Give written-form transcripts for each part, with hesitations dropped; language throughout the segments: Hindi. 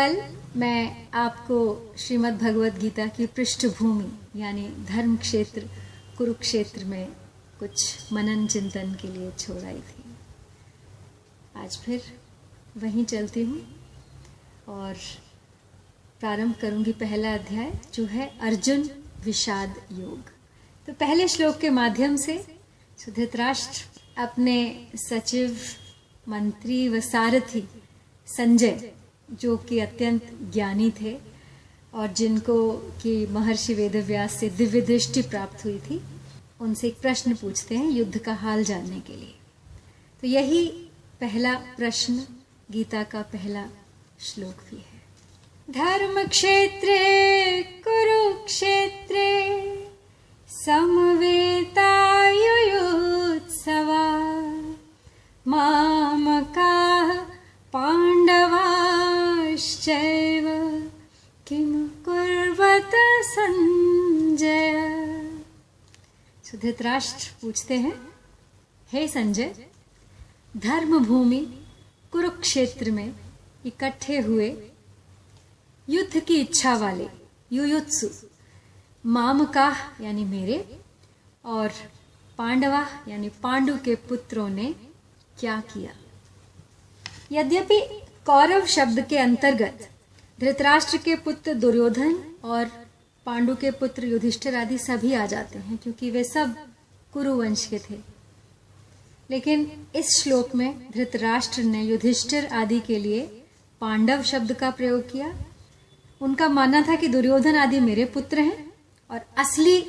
कल मैं आपको श्रीमद् भगवद गीता की पृष्ठभूमि यानी धर्म क्षेत्र कुरुक्षेत्र में कुछ मनन चिंतन के लिए छोड़ आई थी। आज फिर वहीं चलती हूँ और प्रारंभ करूंगी पहला अध्याय जो है अर्जुन विषाद योग। तो पहले श्लोक के माध्यम से धृतराष्ट्र अपने सचिव मंत्री व सारथी संजय जो कि अत्यंत ज्ञानी थे और जिनको कि महर्षि वेदव्यास से दिव्य दृष्टि प्राप्त हुई थी, उनसे एक प्रश्न पूछते हैं युद्ध का हाल जानने के लिए। तो यही पहला प्रश्न गीता का पहला श्लोक भी है। धर्म क्षेत्रे कुरुक्षेत्रे समवेतायुयुत्सवा मामकाः पांडवाश्चैव किम कुर्वत संजय। धृतराष्ट्र पूछते हैं, हे संजय, धर्म भूमि कुरुक्षेत्र में इकट्ठे हुए युद्ध की इच्छा वाले युयुत्सु मामका यानी मेरे और पांडवा यानी पांडु के पुत्रों ने क्या किया। यद्यपि कौरव शब्द के अंतर्गत धृतराष्ट्र के पुत्र दुर्योधन और पांडु के पुत्र युधिष्ठिर आदि सभी आ जाते हैं क्योंकि वे सब कुरुवंश के थे, लेकिन इस श्लोक में धृतराष्ट्र ने युधिष्ठिर आदि के लिए पांडव शब्द का प्रयोग किया। उनका मानना था कि दुर्योधन आदि मेरे पुत्र हैं और असली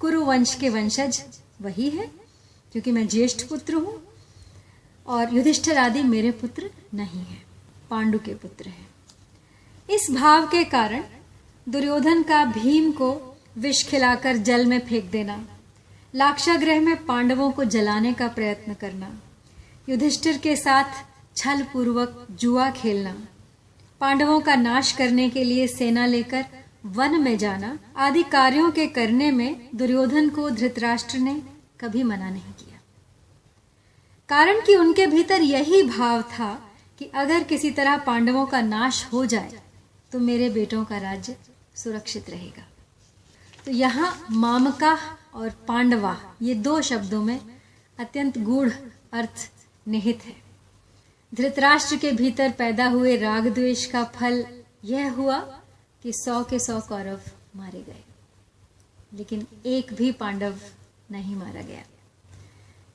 कुरुवंश के वंशज वही है क्योंकि मैं ज्येष्ठ पुत्र हूं और युधिष्ठिर आदि मेरे पुत्र नहीं हैं, पांडु के पुत्र हैं। इस भाव के कारण दुर्योधन का भीम को विष खिलाकर जल में फेंक देना, लाक्षागृह में पांडवों को जलाने का प्रयत्न करना, युधिष्ठिर के साथ छल पूर्वक जुआ खेलना, पांडवों का नाश करने के लिए सेना लेकर वन में जाना आदि कार्यों के करने में दुर्योधन को धृतराष्ट्र ने कभी मना नहीं किया। कारण कि उनके भीतर यही भाव था कि अगर किसी तरह पांडवों का नाश हो जाए तो मेरे बेटों का राज्य सुरक्षित रहेगा। तो यहाँ मामका और पांडवा ये दो शब्दों में अत्यंत गूढ़ अर्थ निहित है। धृतराष्ट्र के भीतर पैदा हुए राग द्वेष का फल यह हुआ कि 100 के 100 कौरव मारे गए, लेकिन एक भी पांडव नहीं मारा गया।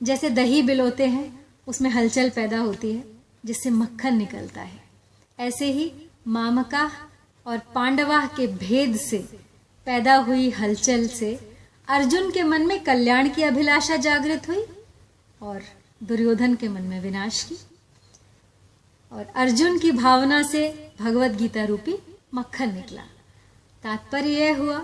जैसे दही बिलोते हैं उसमें हलचल पैदा होती है जिससे मक्खन निकलता है, ऐसे ही मामका और पांडवा के भेद से पैदा हुई हलचल से अर्जुन के मन में कल्याण की अभिलाषा जागृत हुई और दुर्योधन के मन में विनाश की, और अर्जुन की भावना से भगवत गीता रूपी मक्खन निकला। तात्पर्य यह हुआ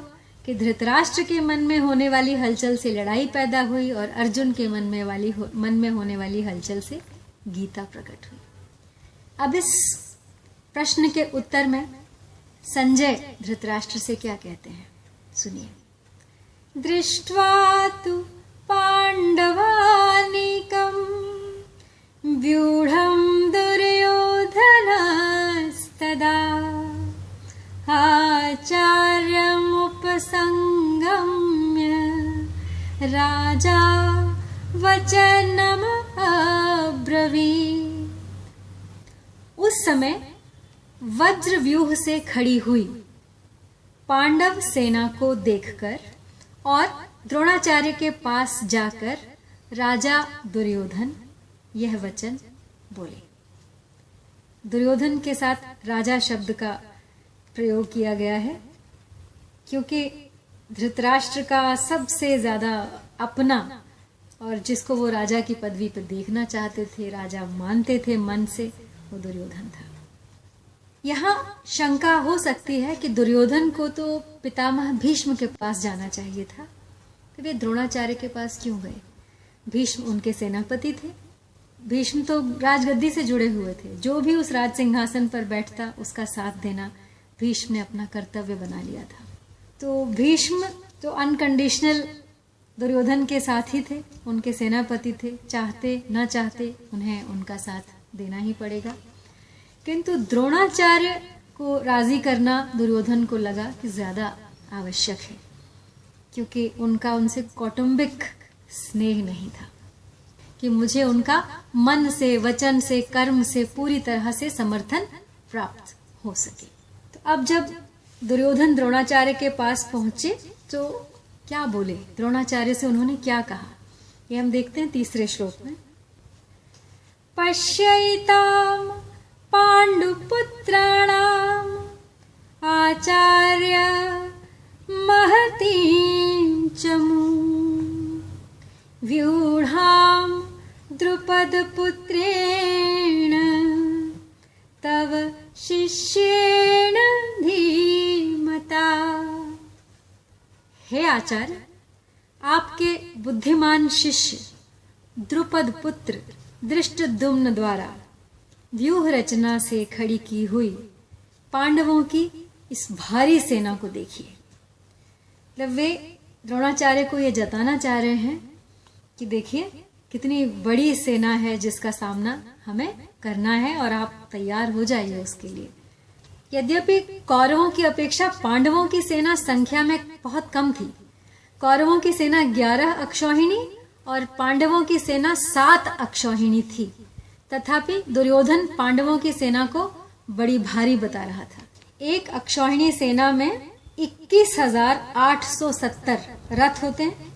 कि धृतराष्ट्र के मन में होने वाली हलचल से लड़ाई पैदा हुई और अर्जुन के मन में होने वाली हलचल से गीता प्रकट हुई। अब इस प्रश्न के उत्तर में संजय धृतराष्ट्र से क्या कहते हैं सुनिए। दृष्ट्वा तु पांडवानीकं व्यूढ़ं दुर्योधनस्तदा आचार्यमुपसंगम्य राजा वचनम अब्रवीत्। उस समय वज्र व्यूह से खड़ी हुई पांडव सेना को देखकर और द्रोणाचार्य के पास जाकर राजा दुर्योधन यह वचन बोले। दुर्योधन के साथ राजा शब्द का प्रयोग किया गया है क्योंकि धृतराष्ट्र का सबसे ज्यादा अपना और जिसको वो राजा की पदवी पर देखना चाहते थे, राजा मानते थे मन से, वो दुर्योधन था। यहाँ शंका हो सकती है कि दुर्योधन को तो पितामह भीष्म के पास जाना चाहिए था, तो वे द्रोणाचार्य के पास क्यों गए? भीष्म उनके सेनापति थे, भीष्म तो राजगद्दी से जुड़े हुए थे, जो भी उस राज सिंहासन पर बैठता उसका साथ देना भीष्म ने अपना कर्तव्य बना लिया था। तो भीष्म तो अनकंडीशनल दुर्योधन के साथ ही थे, उनके सेनापति थे, चाहते न चाहते उन्हें उनका साथ देना ही पड़ेगा। किंतु द्रोणाचार्य को राजी करना दुर्योधन को लगा कि ज्यादा आवश्यक है, क्योंकि उनका उनसे कौटुंबिक स्नेह नहीं था कि मुझे उनका मन से, वचन से, कर्म से पूरी तरह से समर्थन प्राप्त हो सके। तो अब जब दुर्योधन द्रोणाचार्य के पास पहुंचे तो क्या बोले, द्रोणाचार्य से उन्होंने क्या कहा, ये हम देखते हैं तीसरे श्लोक में। पश्यैताम पांडुपुत्राणाम आचार्य महतीं चमूं व्यूढ़ां द्रुपदपुत्रेण तव शिष्येण धीमता। हे आचार्य, आपके बुद्धिमान शिष्य द्रुपद पुत्र धृष्टद्युम्न द्वारा व्यूह रचना से खड़ी की हुई पांडवों की इस भारी सेना को देखिए। मतलब वे द्रोणाचार्य को ये जताना चाह रहे हैं कि देखिए कितनी बड़ी सेना है जिसका सामना हमें करना है और आप तैयार हो जाइए उसके लिए। यद्यपि कौरवों की अपेक्षा पांडवों की सेना संख्या में बहुत कम थी। कौरवों की सेना 11 अक्षौहिणी और पांडवों की सेना 7 अक्षौहिणी थी, तथापि दुर्योधन पांडवों की सेना को बड़ी भारी बता रहा था। एक अक्षौहिणी सेना में 21,870 रथ होते हैं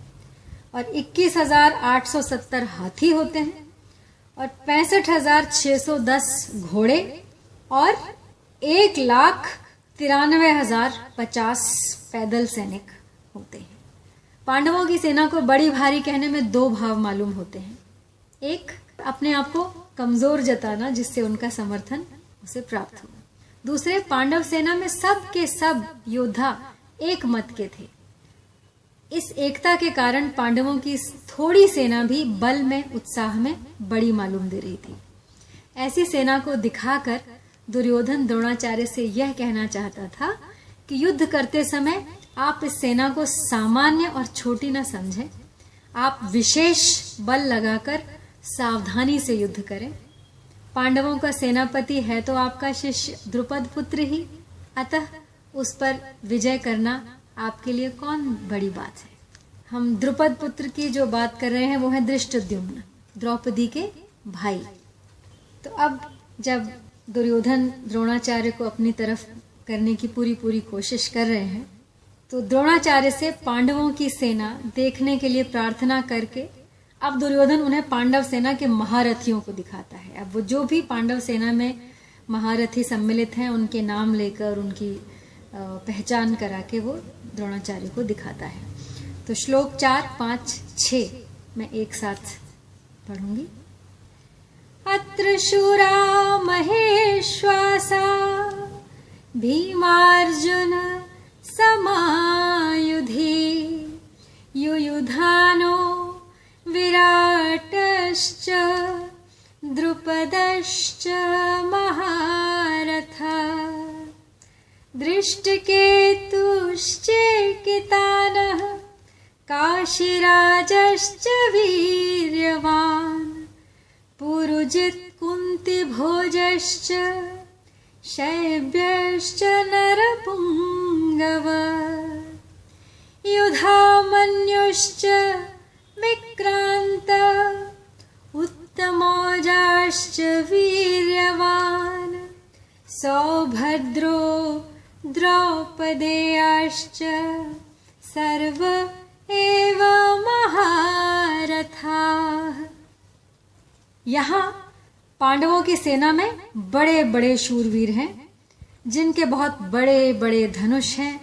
और 21,870 हाथी होते हैं और 65,610 घोड़े और 1,93,050 पैदल सैनिक होते हैं। पांडवों की सेना को बड़ी भारी कहने में 2 भाव मालूम होते हैं। एक, अपने आप को कमजोर जताना जिससे उनका समर्थन उसे प्राप्त हो। दूसरे, पांडव सेना में सब के सब योद्धा एक मत के थे। इस एकता के कारण पांडवों की थोड़ी सेना भी बल में, उत्साह में बड़ी मालूम दे रही थी। ऐसी सेना को दिखाकर दुर्योधन द्रोणाचार्य से यह कहना चाहता था कि युद्ध करते समय आप इस सेना को सामान्य और छोटी न समझें। आप विशेष बल लगाकर सावधानी से युद्ध करें। पांडवों का सेनापति है तो आपका शिष्य द्रुपद पुत्र ही, अतः उस पर विजय करना आपके लिए कौन बड़ी बात है। हम द्रुपद पुत्र की जो बात कर रहे हैं वो है धृष्टद्युम्न, द्रौपदी के भाई। तो अब जब दुर्योधन द्रोणाचार्य को अपनी तरफ करने की पूरी कोशिश कर रहे हैं तो द्रोणाचार्य से पांडवों की सेना देखने के लिए प्रार्थना करके अब दुर्योधन उन्हें पांडव सेना के महारथियों को दिखाता है। अब वो जो भी पांडव सेना में महारथी सम्मिलित हैं उनके नाम लेकर उनकी पहचान करा के वो द्रोणाचार्य को दिखाता है। तो श्लोक 4, 5, 6 मैं एक साथ पढ़ूंगी। अत्र शूरा महेश्वासा भीमार्जुन समायुधि युयुधानो विराटश्च द्रुपदश्च महारथा दृष्टकेतुश्चेकितानः काशीराजश्च वीर्यवान् पुरुजित् कुन्तिभोजश्च शैब्यश्च नरपुङ्गव युधामन्युश्च विक्रान्त उत्तमौजाश्च वीर्यवान् सौभद्रो द्रौपदेयाश्च सर्व एव महारथाः। यहाँ पांडवों की सेना में बड़े बड़े शूरवीर हैं जिनके बहुत बड़े बड़े धनुष हैं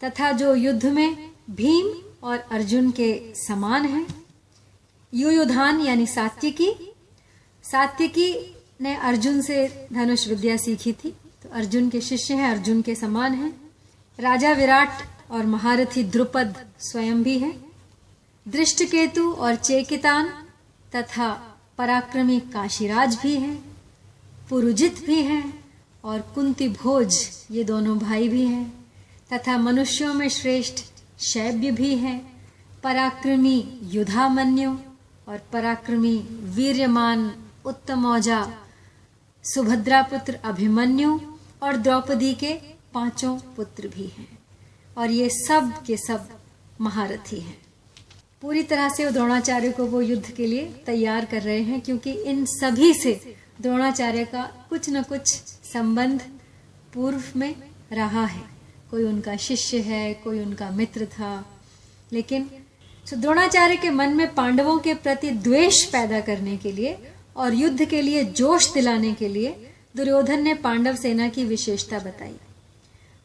तथा जो युद्ध में भीम और अर्जुन के समान हैं। युयुधान यानी सात्यकी ने अर्जुन से धनुष विद्या सीखी थी, तो अर्जुन के शिष्य हैं, अर्जुन के समान हैं। राजा विराट और महारथी द्रुपद स्वयं भी हैं। दृष्टकेतु और चेकितान तथा पराक्रमी काशीराज भी हैं, पुरुजित भी हैं और कुंती भोज ये दोनों भाई भी हैं तथा मनुष्यों में श्रेष्ठ शैब्य भी हैं। पराक्रमी युधामन्यु और पराक्रमी वीर्यमान उत्तमौजा सुभद्रा पुत्र अभिमन्यु और द्रौपदी के 5 पुत्र भी हैं और ये सब के सब महारथी हैं। पूरी तरह से वो द्रोणाचार्य को वो युद्ध के लिए तैयार कर रहे हैं, क्योंकि इन सभी से द्रोणाचार्य का कुछ न कुछ संबंध पूर्व में रहा है। कोई उनका शिष्य है, कोई उनका मित्र था, लेकिन द्रोणाचार्य के मन में पांडवों के प्रति द्वेष पैदा करने के लिए और युद्ध के लिए जोश दिलाने के लिए दुर्योधन ने पांडव सेना की विशेषता बताई।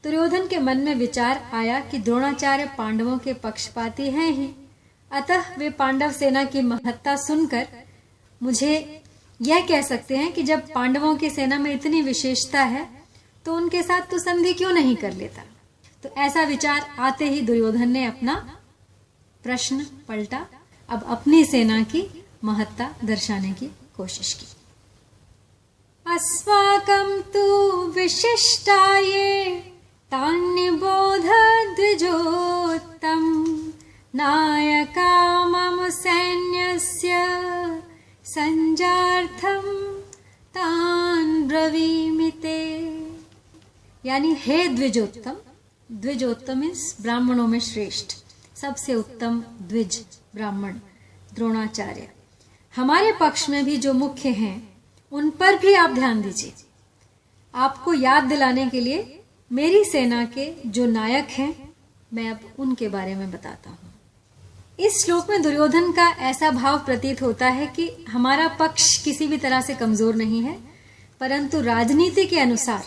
दुर्योधन के मन में विचार आया कि द्रोणाचार्य पांडवों के पक्षपाती हैं ही, अतः वे पांडव सेना की महत्ता सुनकर मुझे यह कह सकते हैं कि जब पांडवों की सेना में इतनी विशेषता है तो उनके साथ तो संधि क्यों नहीं कर लेता। तो ऐसा विचार आते ही दुर्योधन ने अपना प्रश्न पलटा, अब अपनी सेना की महत्ता दर्शाने की कोशिश की। अस्माकं तु विशिष्टाये तान्निबोध द्विजोत्तम नायका मम सैन्यस्य संजार्थम तान् ब्रवीमिते। यानी हे द्विजोत्तम, द्विजोत्तम इस ब्राह्मणों में श्रेष्ठ, सबसे उत्तम द्विज ब्राह्मण द्रोणाचार्य, हमारे पक्ष में भी जो मुख्य हैं उन पर भी आप ध्यान दीजिए। आपको याद दिलाने के लिए मेरी सेना के जो नायक हैं मैं अब उनके बारे में बताता हूँ। इस श्लोक में दुर्योधन का ऐसा भाव प्रतीत होता है कि हमारा पक्ष किसी भी तरह से कमजोर नहीं है, परंतु राजनीति के अनुसार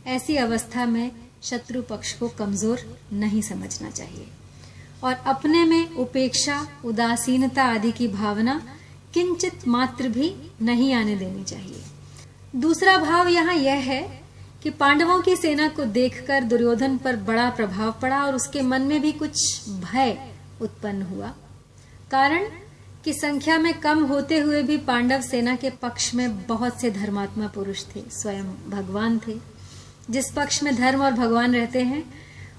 ऐसी अवस्था में शत्रु पक्ष को कमजोर नहीं समझना चाहिए और अपने में उपेक्षा, उदासीनता आदि की भावना किंचित मात्र भी नहीं आने देनी चाहिए। दूसरा भाव यहाँ यह है कि पांडवों की सेना को देखकर दुर्योधन पर बड़ा प्रभाव पड़ा और उसके मन में भी कुछ भय उत्पन्न हुआ। कारण कि संख्या में कम होते हुए भी पांडव सेना के पक्ष में बहुत से धर्मात्मा पुरुष थे, स्वयं भगवान थे। जिस पक्ष में धर्म और भगवान रहते हैं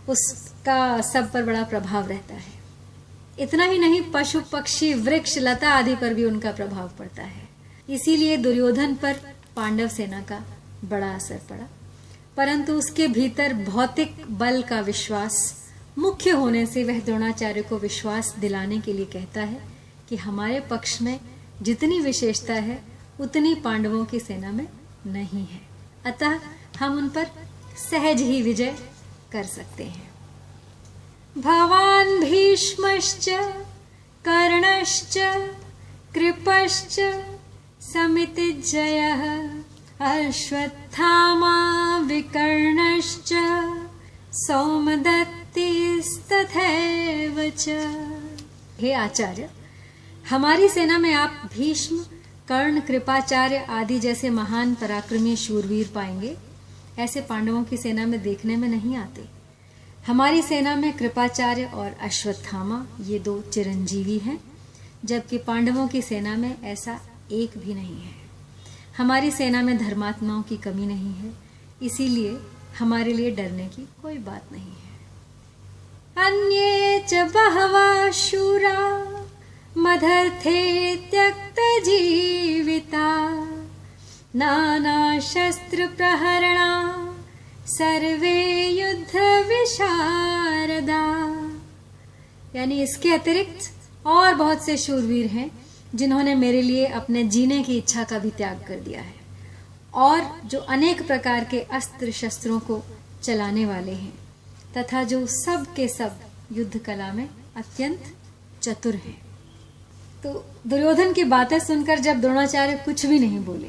उसका सब पर बड़ा प्रभाव रहता है। इतना ही नहीं, पशु पक्षी वृक्ष लता आदि पर भी उनका प्रभाव पड़ता है। इसीलिए दुर्योधन पर पांडव सेना का बड़ा असर पड़ा, परंतु उसके भीतर भौतिक बल का विश्वास मुख्य होने से वह द्रोणाचार्य को विश्वास दिलाने के लिए कहता है कि हमारे पक्ष में जितनी विशेषता है उतनी पांडवों की सेना में नहीं है, अतः हम उन पर सहज ही विजय कर सकते हैं। भवान् भीष्मश्च कर्णश्च कृपश्च समितिज्जयः अश्वत्थामा विकर्णश्च सौमदत्तिस्तथैव च। हे आचार्य, हमारी सेना में आप भीष्म, कर्ण, कृपाचार्य आदि जैसे महान पराक्रमी शूरवीर पाएंगे। ऐसे पांडवों की सेना में देखने में नहीं आते। हमारी सेना में कृपाचार्य और अश्वत्थामा ये 2 चिरंजीवी हैं, जबकि पांडवों की सेना में ऐसा एक भी नहीं है। हमारी सेना में धर्मात्माओं की कमी नहीं है, इसीलिए हमारे लिए डरने की कोई बात नहीं है। अन्ये च बहवः शूरा मदर्थे त्यक्तजीविता नानाशस्त्रप्रहरणा सर्वे युद्ध विशारदा। यानी इसके अतिरिक्त और बहुत से शूरवीर हैं जिन्होंने मेरे लिए अपने जीने की इच्छा का भी त्याग कर दिया है और जो अनेक प्रकार के अस्त्र शस्त्रों को चलाने वाले हैं तथा जो सब के सब युद्ध कला में अत्यंत चतुर हैं। तो दुर्योधन की बातें सुनकर जब द्रोणाचार्य कुछ भी नहीं बोले,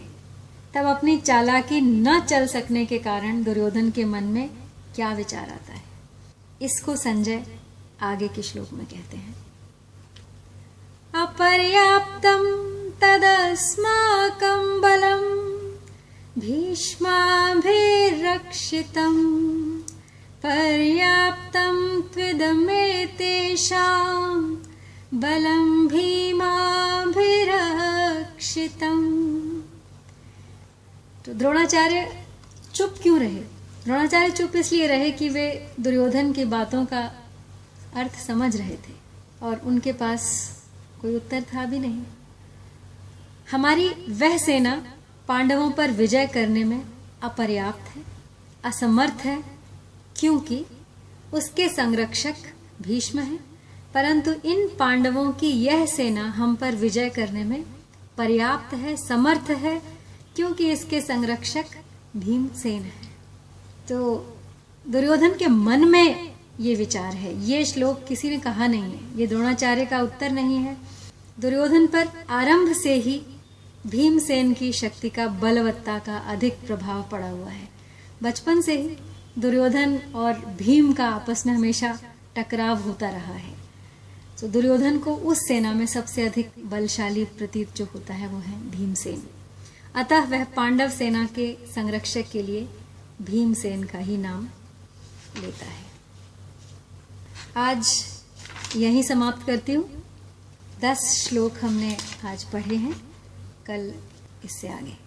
तब अपनी चालाकी न चल सकने के कारण दुर्योधन के मन में क्या विचार आता है, इसको संजय आगे के श्लोक में कहते हैं। अपर्याप्तं तदस्माकं बलं भीष्माभिरक्षितं पर्याप्तं त्विदमेतेषां बलं भीमाभिरक्षितं। तो द्रोणाचार्य चुप क्यों रहे? द्रोणाचार्य चुप इसलिए रहे कि वे दुर्योधन की बातों का अर्थ समझ रहे थे और उनके पास कोई उत्तर था भी नहीं। हमारी वह सेना पांडवों पर विजय करने में अपर्याप्त है, असमर्थ है क्योंकि उसके संरक्षक भीष्म हैं, परंतु इन पांडवों की यह सेना हम पर विजय करने में पर्याप्त है, समर्थ है, क्योंकि इसके संरक्षक भीमसेन है। तो दुर्योधन के मन में ये विचार है। ये श्लोक किसी ने कहा नहीं है, ये द्रोणाचार्य का उत्तर नहीं है। दुर्योधन पर आरंभ से ही भीमसेन की शक्ति का, बलवत्ता का अधिक प्रभाव पड़ा हुआ है। बचपन से ही दुर्योधन और भीम का आपस में हमेशा टकराव होता रहा है। तो दुर्योधन को उस सेना में सबसे अधिक बलशाली प्रतीत जो होता है वो है भीमसेन। अतः वह पांडव सेना के संरक्षक के लिए भीमसेन का ही नाम लेता है। आज यहीं समाप्त करती हूँ। 10 श्लोक हमने आज पढ़े हैं, कल इससे आगे।